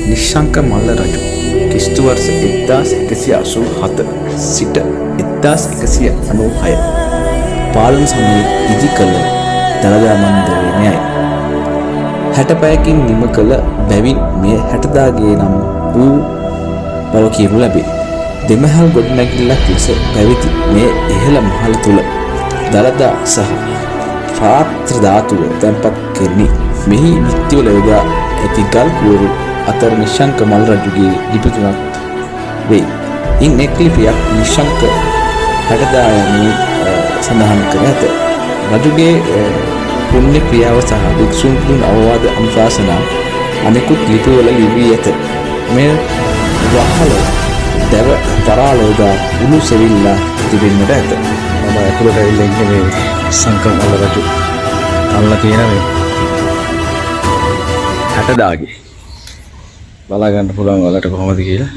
නිශ්ශංක මල්ල රජු ක්‍රිස්තු වර්ෂ 1187 සිට 1196 පාලන සමයේ ඉදි කළ දළදා මන්දිරයේ න්‍යාය 60 පැයකින් නිම කළ බැවින් මෙය 60 ගේ නම් වූ බව කියනු ලැබේ. දෙමහල් ගොඩනැගිල්ලක් ලෙස පැවති මේ ඉහළ මහල තුල දළදා සහ පාත්‍ර ධාතුව තැන්පත් කෙරිණි. මෙහි විත්තිවල යොදා ඇති ගල් කුවරු අතර නිශ්ශංක මල් රජුගේ ලිපි තුනක් වේ. ඉන් එක් ලිපියක් නිශ්ශංක 60 යනුවෙන් සඳහන් කර ඇත. රජුගේ පුණ්‍ය ක්‍රියාව සහ භික්ෂුන් දුන් අවවාද අනුශාසනා අනෙකුත් ලිපිවල ලිවී ඇත. මේ වහල දැව තරාලෝදා උණු සෙවිල්ලා තිබෙන්නට ඇත. මම අකුරට ඇවිල්ලා ඉන්නේ මේ සංකම් මල්ල රජු අල්ලා තියෙන මේ 60 ගේ බලා ගන්න පුළුවන් වලට කොහොමද කියලා.